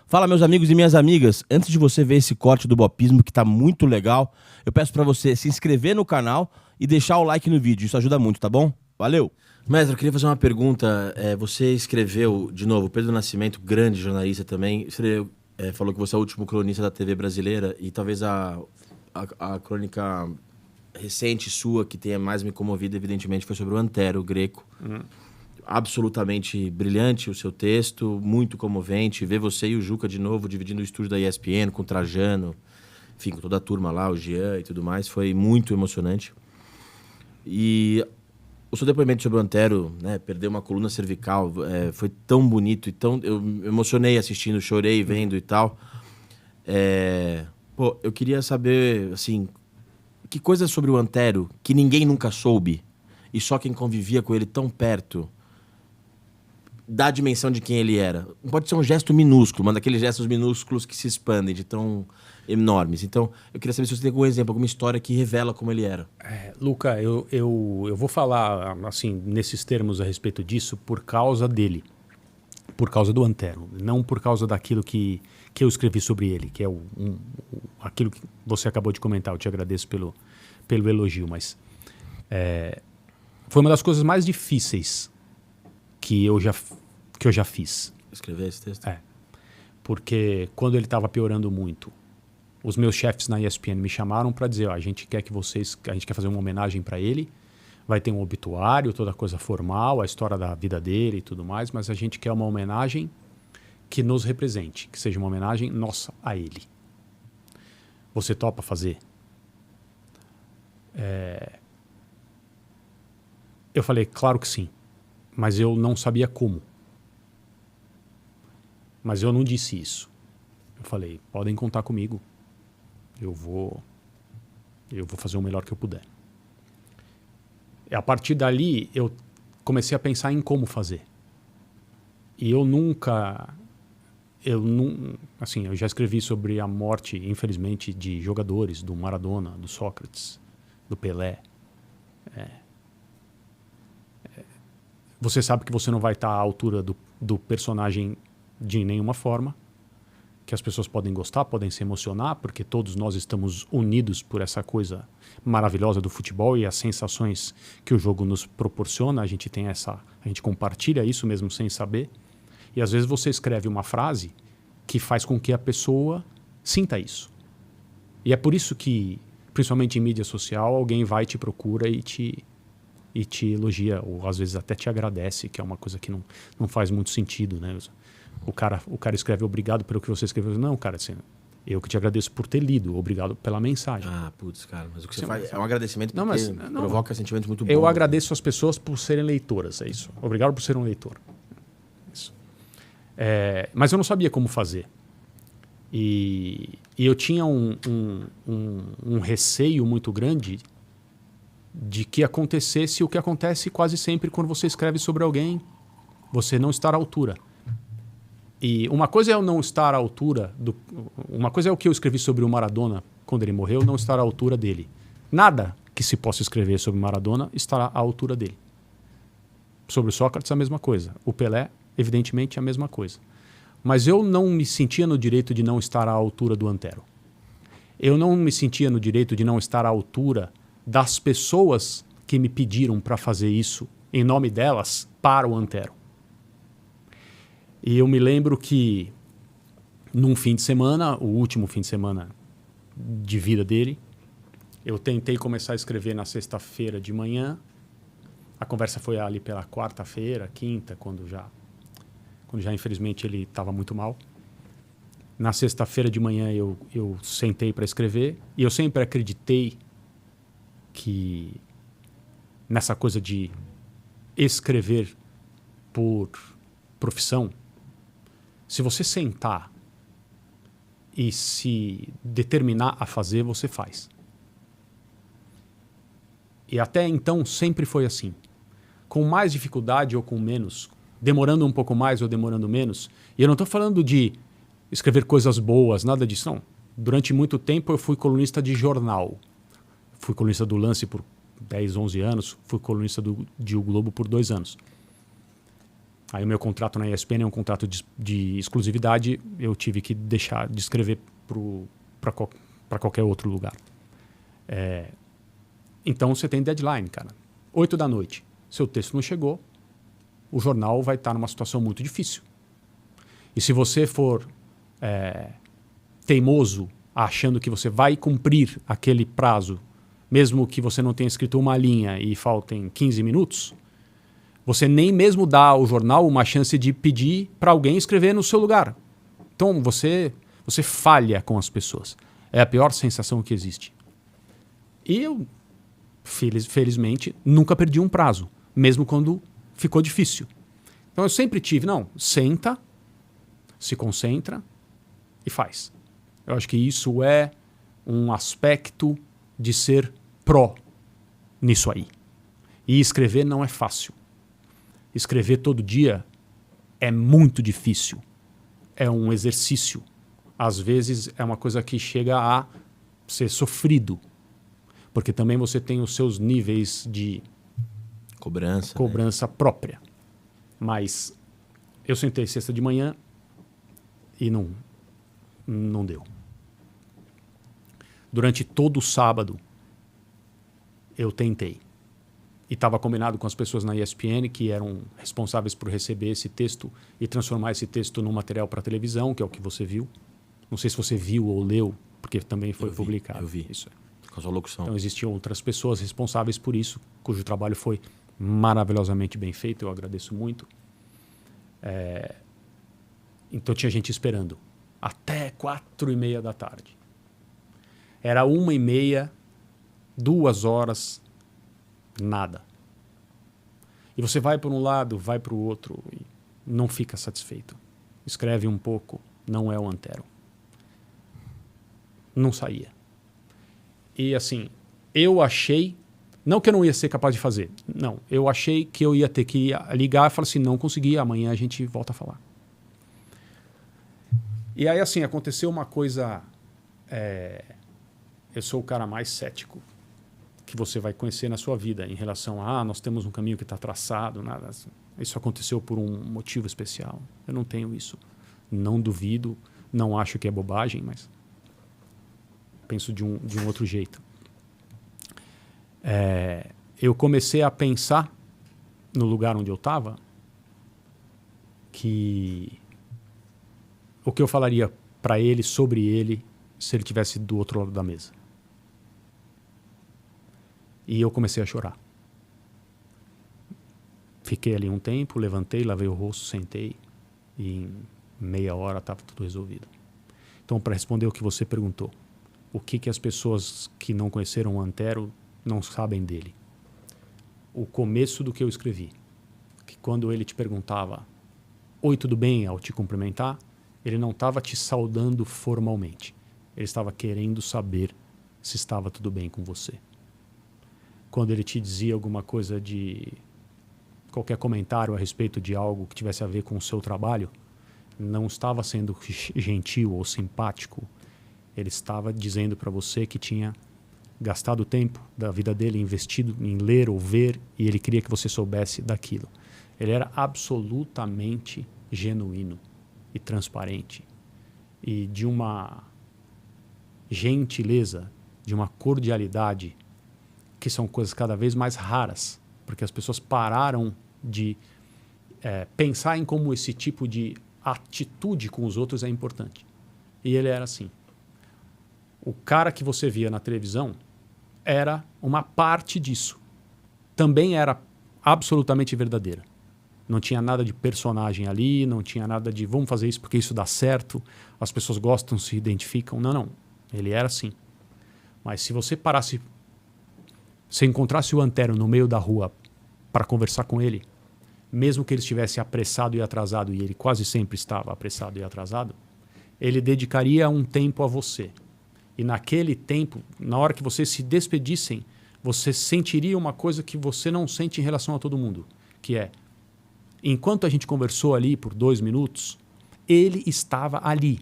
Fala, meus amigos e minhas amigas. Antes de você ver esse corte do Bopismo, que tá muito legal, eu peço pra você se inscrever no canal e deixar o like no vídeo. Isso ajuda muito, tá bom? Valeu! Mestre, eu queria fazer uma pergunta. Você escreveu, de novo, Pedro Nascimento, grande jornalista também, falou que você é o último cronista da TV brasileira e talvez a crônica recente sua que tenha mais me comovido, evidentemente, foi sobre o Antero, o Greco. Absolutamente brilhante o seu texto, muito comovente. Ver você e o Juca de novo dividindo o estúdio da ESPN com o Trajano, enfim, com toda a turma lá, o Jean e tudo mais, foi muito emocionante. E o seu depoimento sobre o Antero, né, perder uma coluna cervical, foi tão bonito e tão... Eu me emocionei assistindo, chorei vendo e tal. Eu queria saber, assim, que coisa sobre o Antero que ninguém nunca soube e só quem convivia com ele tão perto dá a dimensão de quem ele era. Não pode ser um gesto minúsculo, mas daqueles gestos minúsculos que se expandem, de tão enormes. Então, eu queria saber se você tem algum exemplo, alguma história que revela como ele era. Luca, eu vou falar assim nesses termos a respeito disso por causa dele, por causa do Antero, não por causa daquilo que eu escrevi sobre ele, que é aquilo que você acabou de comentar. Eu te agradeço pelo elogio, mas foi uma das coisas mais difíceis que eu já fiz. Escrever esse texto? Porque quando ele estava piorando muito, os meus chefes na ESPN me chamaram para dizer, a gente quer fazer uma homenagem para ele, vai ter um obituário, toda coisa formal, a história da vida dele e tudo mais, mas a gente quer uma homenagem que nos represente, que seja uma homenagem nossa a ele. Você topa fazer? Eu falei, claro que sim, mas eu não sabia como. Mas eu não disse isso. Eu falei, podem contar comigo. Eu vou fazer o melhor que eu puder. E a partir dali, eu comecei a pensar em como fazer. E eu já escrevi sobre a morte, infelizmente, de jogadores, do Maradona, do Sócrates, do Pelé. Você sabe que você não vai estar à altura do personagem de nenhuma forma, que as pessoas podem gostar, podem se emocionar, porque todos nós estamos unidos por essa coisa maravilhosa do futebol e as sensações que o jogo nos proporciona. A gente compartilha isso mesmo sem saber. E às vezes você escreve uma frase que faz com que a pessoa sinta isso. E é por isso que, principalmente em mídia social, alguém vai, te procura e te elogia, ou às vezes até te agradece, que é uma coisa que não faz muito sentido, né? O cara escreve obrigado pelo que você escreveu. Não, cara, assim, eu que te agradeço por ter lido, obrigado pela mensagem. Cara, mas o que você faz é um agradecimento provoca sentimentos muito bons. Eu agradeço as pessoas por serem leitoras, é isso. Obrigado por ser um leitor. Isso. Mas eu não sabia como fazer. E eu tinha um receio muito grande de que acontecesse o que acontece quase sempre quando você escreve sobre alguém, você não estar à altura. E uma coisa é eu não estar à altura uma coisa é o que eu escrevi sobre o Maradona quando ele morreu, não estar à altura dele. Nada que se possa escrever sobre Maradona estará à altura dele. Sobre o Sócrates, a mesma coisa. O Pelé, evidentemente, a mesma coisa. Mas eu não me sentia no direito de não estar à altura do Antero. Eu não me sentia no direito de não estar à altura das pessoas que me pediram para fazer isso, em nome delas, para o Antero. E eu me lembro que, num fim de semana, o último fim de semana de vida dele, eu tentei começar a escrever na sexta-feira de manhã. A conversa foi ali pela quarta-feira, quinta, quando já infelizmente ele estava muito mal. Na sexta-feira de manhã eu sentei para escrever, e eu sempre acreditei que nessa coisa de escrever por profissão, se você sentar e se determinar a fazer, você faz. E até então sempre foi assim. Com mais dificuldade ou com menos, demorando um pouco mais ou demorando menos. E eu não estou falando de escrever coisas boas, nada disso, não. Durante muito tempo eu fui colunista de jornal. Fui colunista do Lance por 10, 11 anos. Fui colunista de O Globo por 2 anos. Aí o meu contrato na ESPN é um contrato de exclusividade, eu tive que deixar de escrever para qualquer outro lugar. Então você tem deadline, cara. 8 da noite. Seu texto não chegou, o jornal vai estar numa situação muito difícil. E se você for teimoso, achando que você vai cumprir aquele prazo, mesmo que você não tenha escrito uma linha e faltem 15 minutos, você nem mesmo dá ao jornal uma chance de pedir para alguém escrever no seu lugar. Então você falha com as pessoas. É a pior sensação que existe. E eu, felizmente, nunca perdi um prazo, mesmo quando ficou difícil. Então eu sempre tive, senta, se concentra e faz. Eu acho que isso é um aspecto de ser pró nisso aí. E escrever não é fácil. Escrever todo dia é muito difícil. É um exercício. Às vezes é uma coisa que chega a ser sofrido. Porque também você tem os seus níveis de cobrança própria. Mas eu sentei sexta de manhã e não deu. Durante todo o sábado eu tentei. E estava combinado com as pessoas na ESPN que eram responsáveis por receber esse texto e transformar esse texto num material para televisão, que é o que você viu. Não sei se você viu ou leu, porque também foi publicado. Eu vi. Isso. Com a sua locução. Então existiam outras pessoas responsáveis por isso, cujo trabalho foi maravilhosamente bem feito, eu agradeço muito. Então tinha gente esperando até 4:30 da tarde. Era 1:30, 2 horas, nada. E você vai para um lado, vai para o outro e não fica satisfeito. Escreve um pouco, não é o Antero. Não saía. E assim, eu achei, não que eu não ia ser capaz de fazer, não, eu achei que eu ia ter que ligar e falar assim, não consegui, amanhã a gente volta a falar. E aí assim, aconteceu uma coisa, eu sou o cara mais cético que você vai conhecer na sua vida em relação a nós temos um caminho que está traçado, nada. Isso aconteceu por um motivo especial. Eu não tenho isso. Não duvido, não acho que é bobagem, mas penso de um outro jeito. Eu comecei a pensar no lugar onde eu estava que o que eu falaria para ele, sobre ele, se ele estivesse do outro lado da mesa. E eu comecei a chorar. Fiquei ali um tempo, levantei, lavei o rosto, sentei e em meia hora estava tudo resolvido. Então, para responder o que você perguntou, o que as pessoas que não conheceram o Antero não sabem dele? O começo do que eu escrevi, que quando ele te perguntava oi, tudo bem, ao te cumprimentar, ele não estava te saudando formalmente. Ele estava querendo saber se estava tudo bem com você. Quando ele te dizia alguma coisa de qualquer comentário a respeito de algo que tivesse a ver com o seu trabalho, não estava sendo gentil ou simpático. Ele estava dizendo para você que tinha gastado o tempo da vida dele investido em ler ou ver e ele queria que você soubesse daquilo. Ele era absolutamente genuíno e transparente e de uma gentileza, de uma cordialidade que são coisas cada vez mais raras, porque as pessoas pararam de pensar em como esse tipo de atitude com os outros é importante. E ele era assim. O cara que você via na televisão era uma parte disso. Também era absolutamente verdadeira. Não tinha nada de personagem ali, não tinha nada de vamos fazer isso porque isso dá certo, as pessoas gostam, se identificam. Não. Ele era assim. Mas se você parasse, se encontrasse o Antero no meio da rua para conversar com ele, mesmo que ele estivesse apressado e atrasado, e ele quase sempre estava apressado e atrasado, ele dedicaria um tempo a você. E naquele tempo, na hora que vocês se despedissem, você sentiria uma coisa que você não sente em relação a todo mundo, que é, enquanto a gente conversou ali por 2 minutos, ele estava ali,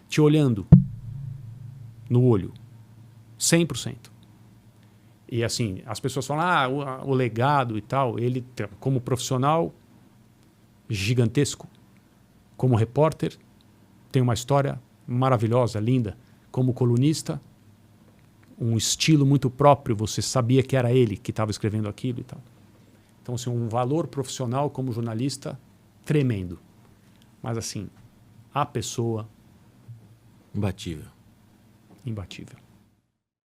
te olhando no olho, 100%. E assim, as pessoas falam, o legado e tal, ele como profissional gigantesco. Como repórter, tem uma história maravilhosa, linda. Como colunista, um estilo muito próprio, você sabia que era ele que estava escrevendo aquilo e tal. Então, assim, um valor profissional como jornalista tremendo. Mas, assim, a pessoa... Imbatível. Imbatível.